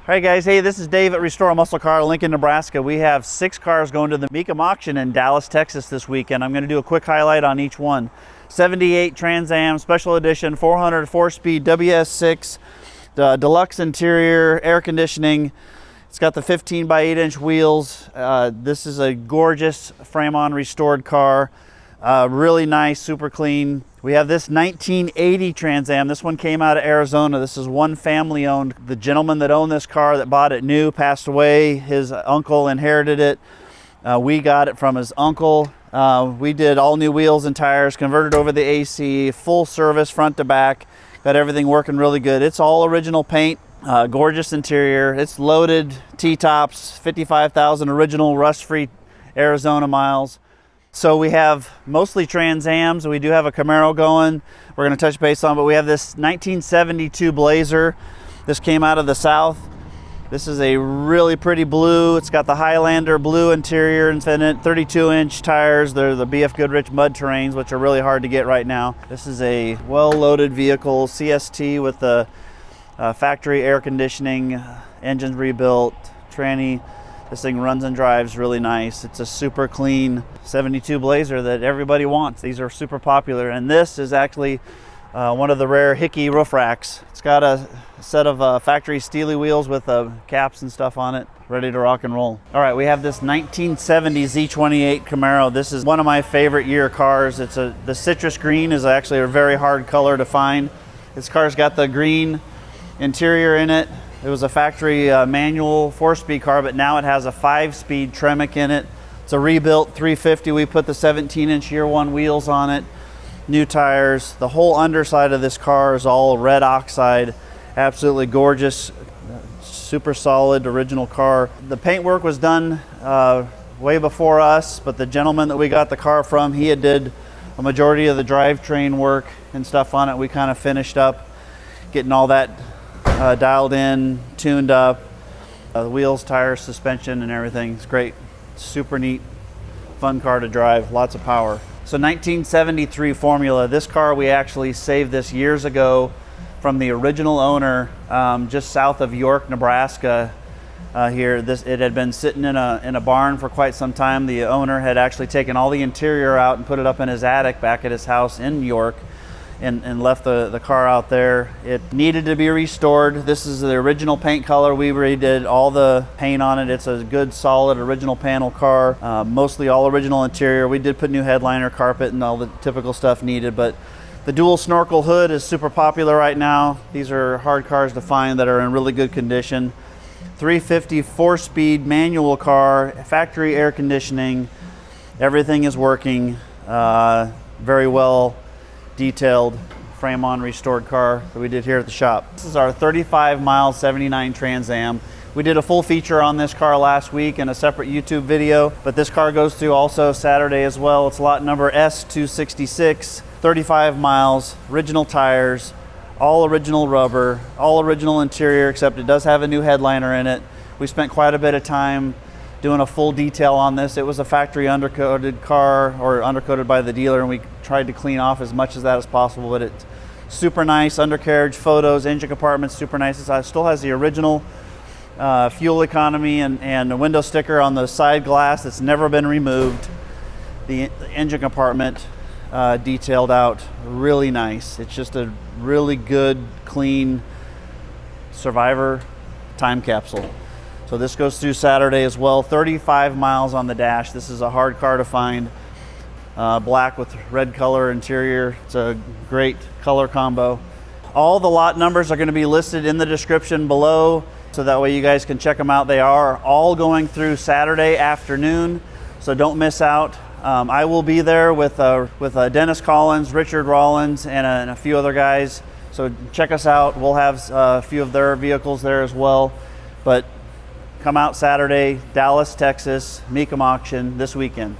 All right guys, hey, this is Dave at Restore a Muscle Car, Lincoln, Nebraska. We have 6 cars going to the Mecum auction in Dallas, Texas this weekend. I'm going to do a quick highlight on each one. 78 Trans Am Special Edition 400 4-speed WS6, the Deluxe interior, air conditioning. It's got the 15 by 8 inch wheels. This is a gorgeous frame-on restored car. Really nice, super clean. We have this 1980 Trans Am. This one came out of Arizona. This is one family owned. The gentleman that owned this car that bought it new passed away. His uncle inherited it. We got it from his uncle. We did all new wheels and tires, converted over the AC, full service front to back. Got everything working really good. It's all original paint, gorgeous interior. It's loaded T-tops, 55,000 original rust-free Arizona miles. So we have mostly Trans Ams. We do have a Camaro going. We're going to touch base on, but we have this 1972 Blazer. This came out of the South. This is a really pretty blue. It's got the Highlander blue interior and 32-inch tires. They're the BF Goodrich mud terrains, which are really hard to get right now. This is a well-loaded vehicle, CST with the factory air conditioning, engines rebuilt, tranny. This thing runs and drives really nice. It's a super clean 72 Blazer that everybody wants. These are super popular. And this is actually one of the rare Hickey roof racks. It's got a set of factory Steely wheels with caps and stuff on it, ready to rock and roll. All right, we have this 1970 Z28 Camaro. This is one of my favorite year cars. The citrus green is actually a very hard color to find. This car's got the green interior in it. It was a factory manual 4-speed car, but now it has a 5-speed Tremec in it. It's a rebuilt 350. We put the 17-inch year one wheels on it, new tires. The whole underside of this car is all red oxide. Absolutely gorgeous, super solid original car. The paint work was done way before us, but the gentleman that we got the car from, he had did a majority of the drivetrain work and stuff on it. We kind of finished up getting all that dialed in, tuned up, the wheels, tires, suspension, and everything. It's great, super neat, fun car to drive, lots of power. So 1973 Formula. This car, we actually saved this years ago from the original owner, just south of York, Nebraska. Here, it had been sitting in a barn for quite some time. The owner had actually taken all the interior out and put it up in his attic back at his house in York. And left the car out there. It needed to be restored. This is the original paint color. We redid all the paint on it. It's a good, solid, original panel car. Mostly all original interior. We did put new headliner, carpet, and all the typical stuff needed, but the dual snorkel hood is super popular right now. These are hard cars to find that are in really good condition. 350 4-speed manual car, factory air conditioning. Everything is working very well. Detailed frame-on restored car that we did here at the shop. This is our 35-mile 79 Trans Am. We did a full feature on this car last week in a separate YouTube video, but this car goes through also Saturday as well. It's lot number S266, 35 miles, original tires, all original rubber, all original interior, except it does have a new headliner in it. We spent quite a bit of time doing a full detail on this. It was a factory undercoated car, or undercoated by the dealer, and we tried to clean off as much of that as possible, but it's super nice. Undercarriage photos, engine compartment's super nice. It still has the original fuel economy and a window sticker on the side glass that's never been removed. The engine compartment detailed out really nice. It's just a really good, clean Survivor time capsule. So this goes through Saturday as well. 35 miles on the dash. This is a hard car to find. Black with red color interior. It's a great color combo. All the lot numbers are going to be listed in the description below, so that way you guys can check them out. They are all going through Saturday afternoon, so don't miss out. I will be there with Dennis Collins, Richard Rollins, and a few other guys. So check us out. We'll have a few of their vehicles there as well. But come out Saturday, Dallas, Texas, Mecum auction this weekend.